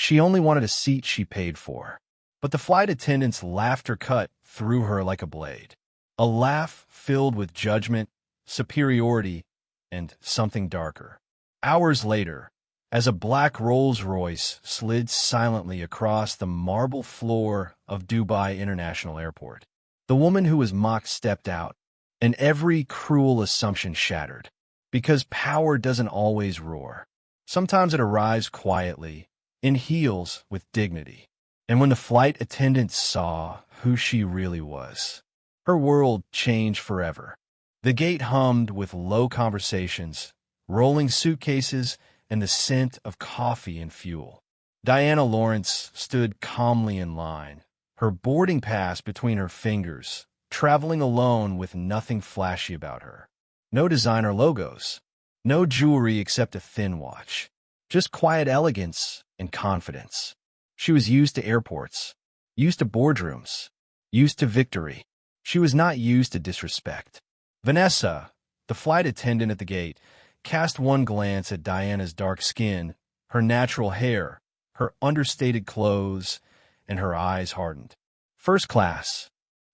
She only wanted a seat she paid for. But the flight attendant's laughter cut through her like a blade. A laugh filled with judgment, superiority, and something darker. Hours later, as a black Rolls Royce slid silently across the marble floor of Dubai International Airport, the woman who was mocked stepped out, and every cruel assumption shattered. Because power doesn't always roar. Sometimes it arrives quietly, in heels with dignity. And when the flight attendant saw who she really was, her world changed forever. The gate hummed with low conversations, rolling suitcases, and the scent of coffee and fuel. Diana Lawrence stood calmly in line, her boarding pass between her fingers, traveling alone with nothing flashy about her. No designer logos, no jewelry except a thin watch, just quiet elegance and confidence. She was used to airports, used to boardrooms, used to victory. She was not used to disrespect. Vanessa, the flight attendant at the gate, cast one glance at Diana's dark skin, her natural hair, her understated clothes, and her eyes hardened. First class,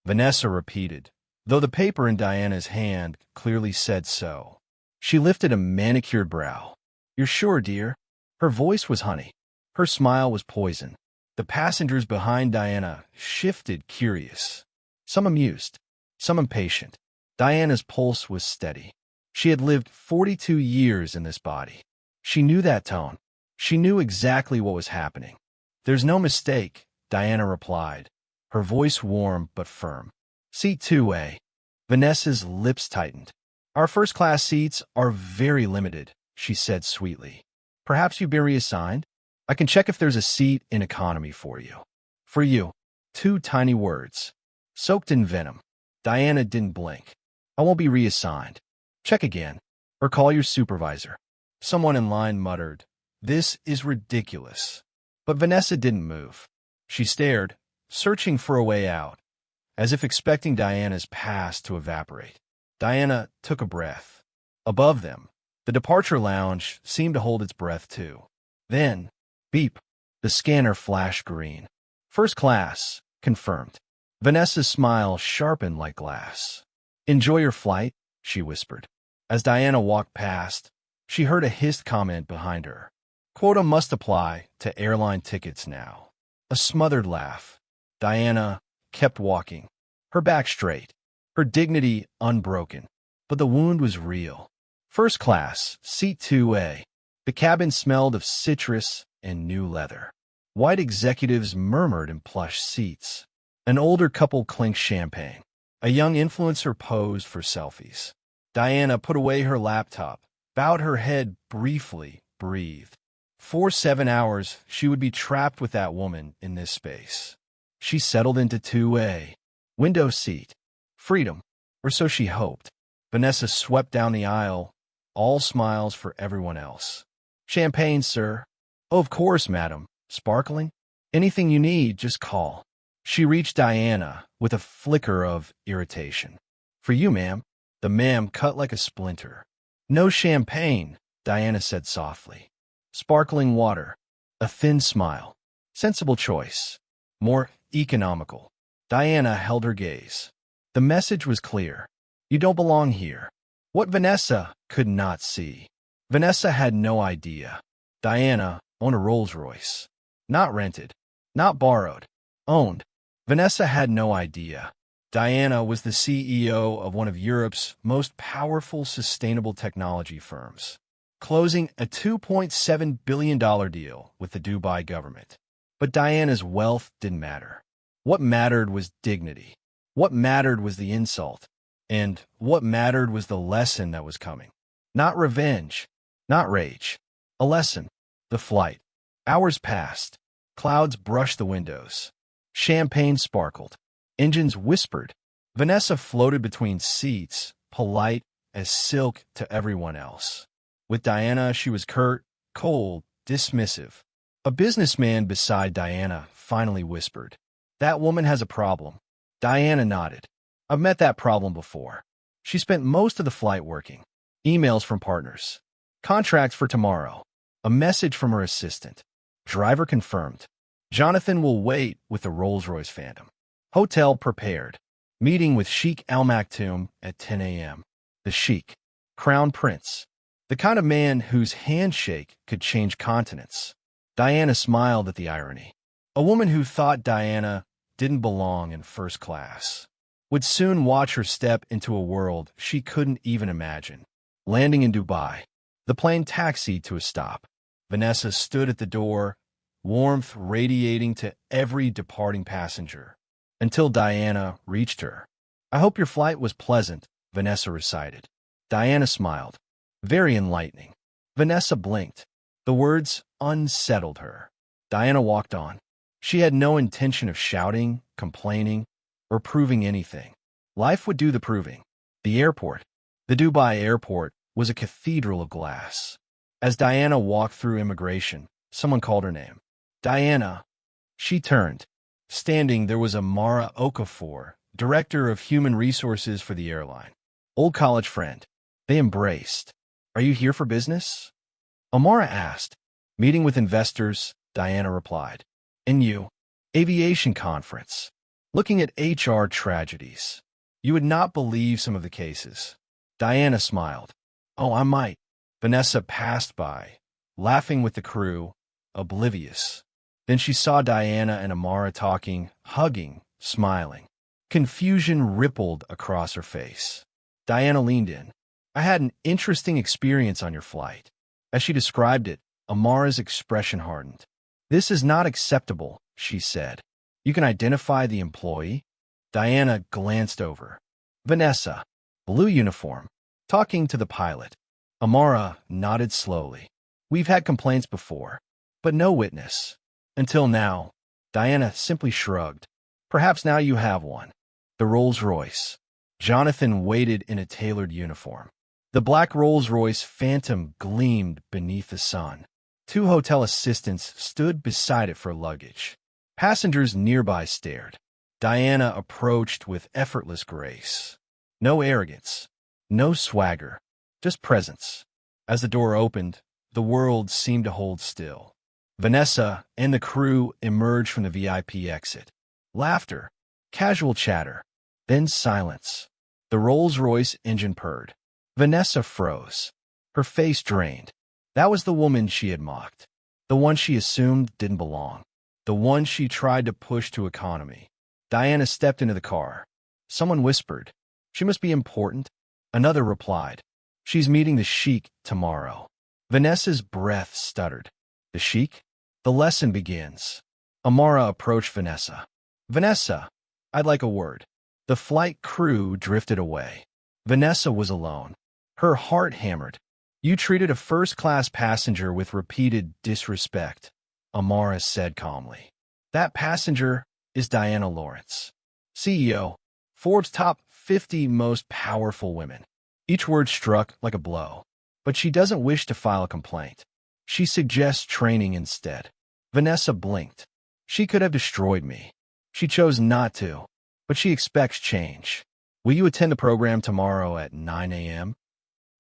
Vanessa repeated, though the paper in Diana's hand clearly said so. She lifted a manicured brow. You're sure, dear? Her voice was honey. Her smile was poison. The passengers behind Diana shifted, curious. Some amused, some impatient. Diana's pulse was steady. She had lived 42 years in this body. She knew that tone. She knew exactly what was happening. There's no mistake, Diana replied, her voice warm but firm. Seat 2A. Vanessa's lips tightened. Our first-class seats are very limited, she said sweetly. Perhaps you've been reassigned? I can check if there's a seat in economy for you. For you. 2 tiny words. Soaked in venom. Diana didn't blink. I won't be reassigned. Check again. Or call your supervisor. Someone in line muttered, This is ridiculous. But Vanessa didn't move. She stared, searching for a way out, as if expecting Diana's past to evaporate. Diana took a breath. Above them, the departure lounge seemed to hold its breath too. Then, beep, the scanner flashed green. First class, confirmed. Vanessa's smile sharpened like glass. Enjoy your flight, she whispered. As Diana walked past, she heard a hissed comment behind her. Quota must apply to airline tickets now. A smothered laugh. Diana kept walking, her back straight, her dignity unbroken. But the wound was real. First class, seat 2A. The cabin smelled of citrus and new leather. White executives murmured in plush seats. An older couple clinked champagne. A young influencer posed for selfies. Diana put away her laptop, bowed her head briefly, breathed. For 7 hours, she would be trapped with that woman in this space. She settled into 2A. Window seat. Freedom. Or so she hoped. Vanessa swept down the aisle, all smiles for everyone else. Champagne, sir. Oh, of course, madam. Sparkling? Anything you need, just call. She reached Diana with a flicker of irritation. For you, ma'am. The ma'am cut like a splinter. No champagne, Diana said softly. Sparkling water. A thin smile. Sensible choice. More economical. Diana held her gaze. The message was clear. You don't belong here. What Vanessa could not see. Vanessa had no idea. Diana owned a Rolls Royce. Not rented. Not borrowed. Owned. Vanessa had no idea. Diana was the CEO of one of Europe's most powerful sustainable technology firms, closing a $2.7 billion deal with the Dubai government. But Diana's wealth didn't matter. What mattered was dignity. What mattered was the insult. And what mattered was the lesson that was coming. Not revenge. Not rage. A lesson. The flight. Hours passed. Clouds brushed the windows. Champagne sparkled. Engines whispered. Vanessa floated between seats, polite as silk to everyone else. With Diana, she was curt, cold, dismissive. A businessman beside Diana finally whispered, That woman has a problem. Diana nodded. I've met that problem before. She spent most of the flight working. Emails from partners. Contracts for tomorrow. A message from her assistant. Driver confirmed. Jonathan will wait with the Rolls Royce Phantom. Hotel prepared. Meeting with Sheikh Al Maktoum at 10 a.m. The Sheikh, Crown Prince. The kind of man whose handshake could change continents. Diana smiled at the irony. A woman who thought Diana didn't belong in first class would soon watch her step into a world she couldn't even imagine. Landing in Dubai, the plane taxied to a stop. Vanessa stood at the door, warmth radiating to every departing passenger, until Diana reached her. "I hope your flight was pleasant," Vanessa recited. Diana smiled. "Very enlightening." Vanessa blinked. The words unsettled her. Diana walked on. She had no intention of shouting, complaining, or proving anything. Life would do the proving. The airport. The Dubai airport was a cathedral of glass. As Diana walked through immigration, someone called her name. "Diana." She turned. Standing there was Amara Okafor, Director of Human Resources for the airline. Old college friend. They embraced. "Are you here for business?" Amara asked. "Meeting with investors," Diana replied. "And you?" "Aviation conference. Looking at HR tragedies. You would not believe some of the cases." Diana smiled. "Oh, I might." Vanessa passed by, laughing with the crew, oblivious. Then she saw Diana and Amara talking, hugging, smiling. Confusion rippled across her face. Diana leaned in. "I had an interesting experience on your flight." As she described it, Amara's expression hardened. "This is not acceptable," she said. "You can identify the employee?" Diana glanced over. Vanessa, blue uniform, talking to the pilot. Amara nodded slowly. "We've had complaints before, but no witness. Until now." Diana simply shrugged. "Perhaps now you have one." The Rolls Royce. Jonathan waited in a tailored uniform. The black Rolls Royce Phantom gleamed beneath the sun. Two hotel assistants stood beside it for luggage. Passengers nearby stared. Diana approached with effortless grace. No arrogance, no swagger, just presence. As the door opened, the world seemed to hold still. Vanessa and the crew emerged from the VIP exit. Laughter, casual chatter, then silence. The Rolls-Royce engine purred. Vanessa froze. Her face drained. That was the woman she had mocked. The one she assumed didn't belong. The one she tried to push to economy. Diana stepped into the car. Someone whispered, "She must be important." Another replied, "She's meeting the Sheikh tomorrow." Vanessa's breath stuttered. "The Sheikh?" "The lesson begins." Amara approached Vanessa. "Vanessa, I'd like a word." The flight crew drifted away. Vanessa was alone. Her heart hammered. "You treated a first-class passenger with repeated disrespect," Amara said calmly. "That passenger is Diana Lawrence, CEO, Forbes' top 50 most powerful women." Each word struck like a blow. "But she doesn't wish to file a complaint. She suggests training instead." Vanessa blinked. "She could have destroyed me. She chose not to, but she expects change. Will you attend the program tomorrow at 9 a.m.?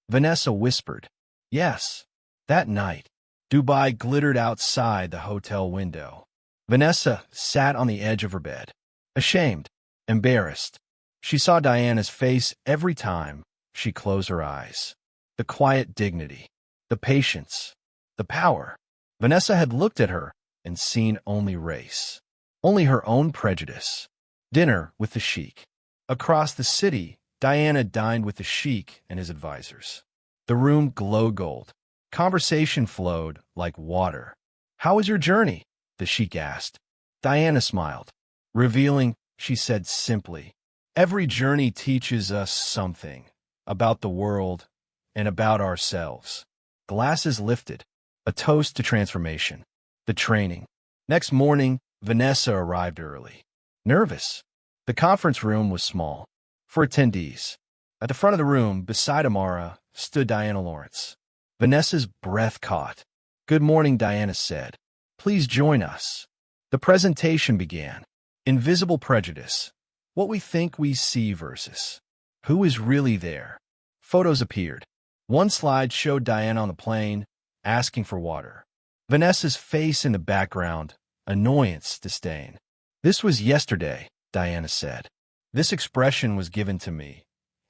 Vanessa whispered, "Yes." That night, Dubai glittered outside the hotel window. Vanessa sat on the edge of her bed, ashamed, embarrassed. She saw Diana's face every time she closed her eyes. The quiet dignity, the patience, the power. Vanessa had looked at her and seen only race, only her own prejudice. Dinner with the Sheikh. Across the city, Diana dined with the Sheikh and his advisors. The room glowed gold. Conversation flowed like water. "How was your journey?" the Sheikh asked. Diana smiled. Revealing, she said simply, "Every journey teaches us something about the world and about ourselves." Glasses lifted, a toast to transformation. The training. Next morning, Vanessa arrived early. Nervous. The conference room was small. For attendees. At the front of the room, beside Amara, stood Diana Lawrence. Vanessa's breath caught. "Good morning," Diana said. "Please join us." The presentation began. Invisible prejudice. What we think we see versus who is really there. Photos appeared. One slide showed Diana on the plane, asking for water. Vanessa's face in the background, annoyance, disdain. This was yesterday, Diana said. This expression was given to me,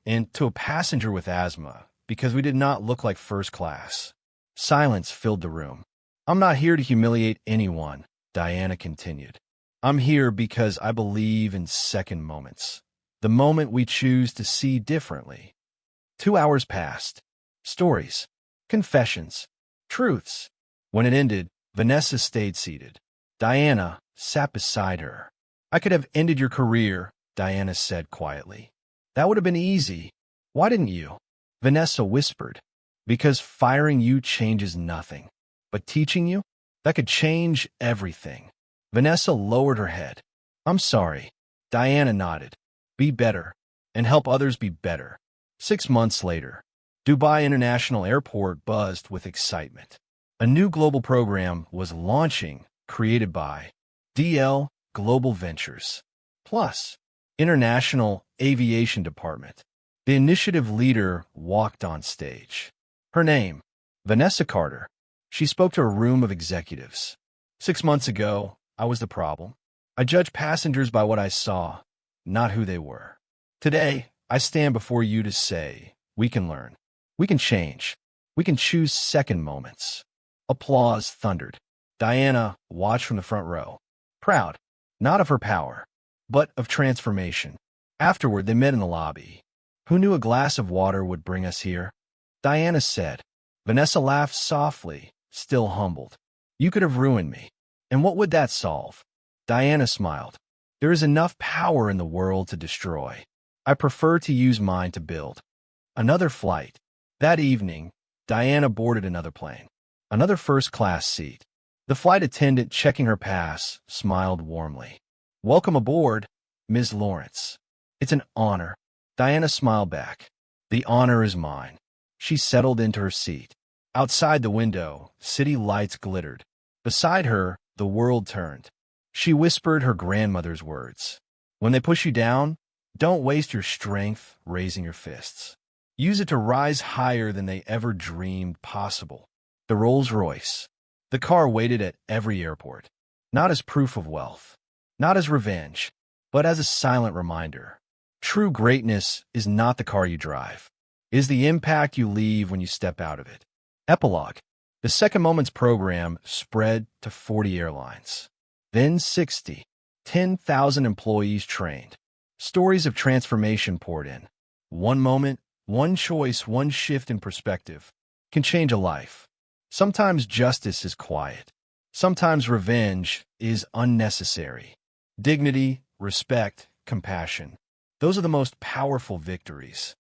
and to a passenger with asthma, because we did not look like first class. Silence filled the room. I'm not here to humiliate anyone, Diana continued. I'm here because I believe in second moments. The moment we choose to see differently. 2 hours passed. Stories. Confessions. Truths. When it ended, Vanessa stayed seated. Diana sat beside her. I could have ended your career, Diana said quietly. That would have been easy. Why didn't you? Vanessa whispered. Because firing you changes nothing. But teaching you? That could change everything. Vanessa lowered her head. I'm sorry. Diana nodded. Be better. And help others be better. 6 months later, Dubai International Airport buzzed with excitement. A new global program was launching, created by DL Global Ventures, plus International Aviation Department. The initiative leader walked on stage. Her name, Vanessa Carter. She spoke to a room of executives. 6 months ago, I was the problem. I judged passengers by what I saw, not who they were. Today, I stand before you to say, we can learn. We can change. We can choose second moments. Applause thundered. Diana watched from the front row, proud, not of her power, but of transformation. Afterward, they met in the lobby. Who knew a glass of water would bring us here? Diana said. Vanessa laughed softly, still humbled. You could have ruined me. And what would that solve? Diana smiled. There is enough power in the world to destroy. I prefer to use mine to build. Another flight. That evening, Diana boarded another plane. Another first-class seat. The flight attendant, checking her pass, smiled warmly. Welcome aboard, Ms. Lawrence. It's an honor. Diana smiled back. The honor is mine. She settled into her seat. Outside the window, city lights glittered. Beside her, the world turned. She whispered her grandmother's words. When they push you down, don't waste your strength raising your fists. Use it to rise higher than they ever dreamed possible. The Rolls Royce. The car waited at every airport. Not as proof of wealth. Not as revenge. But as a silent reminder. True greatness is not the car you drive. It is the impact you leave when you step out of it. Epilogue. The Second Moments program spread to 40 airlines. Then 60. 10,000 employees trained. Stories of transformation poured in. One moment, one choice, one shift in perspective can change a life. Sometimes justice is quiet. Sometimes revenge is unnecessary. Dignity, respect, compassion. Those are the most powerful victories.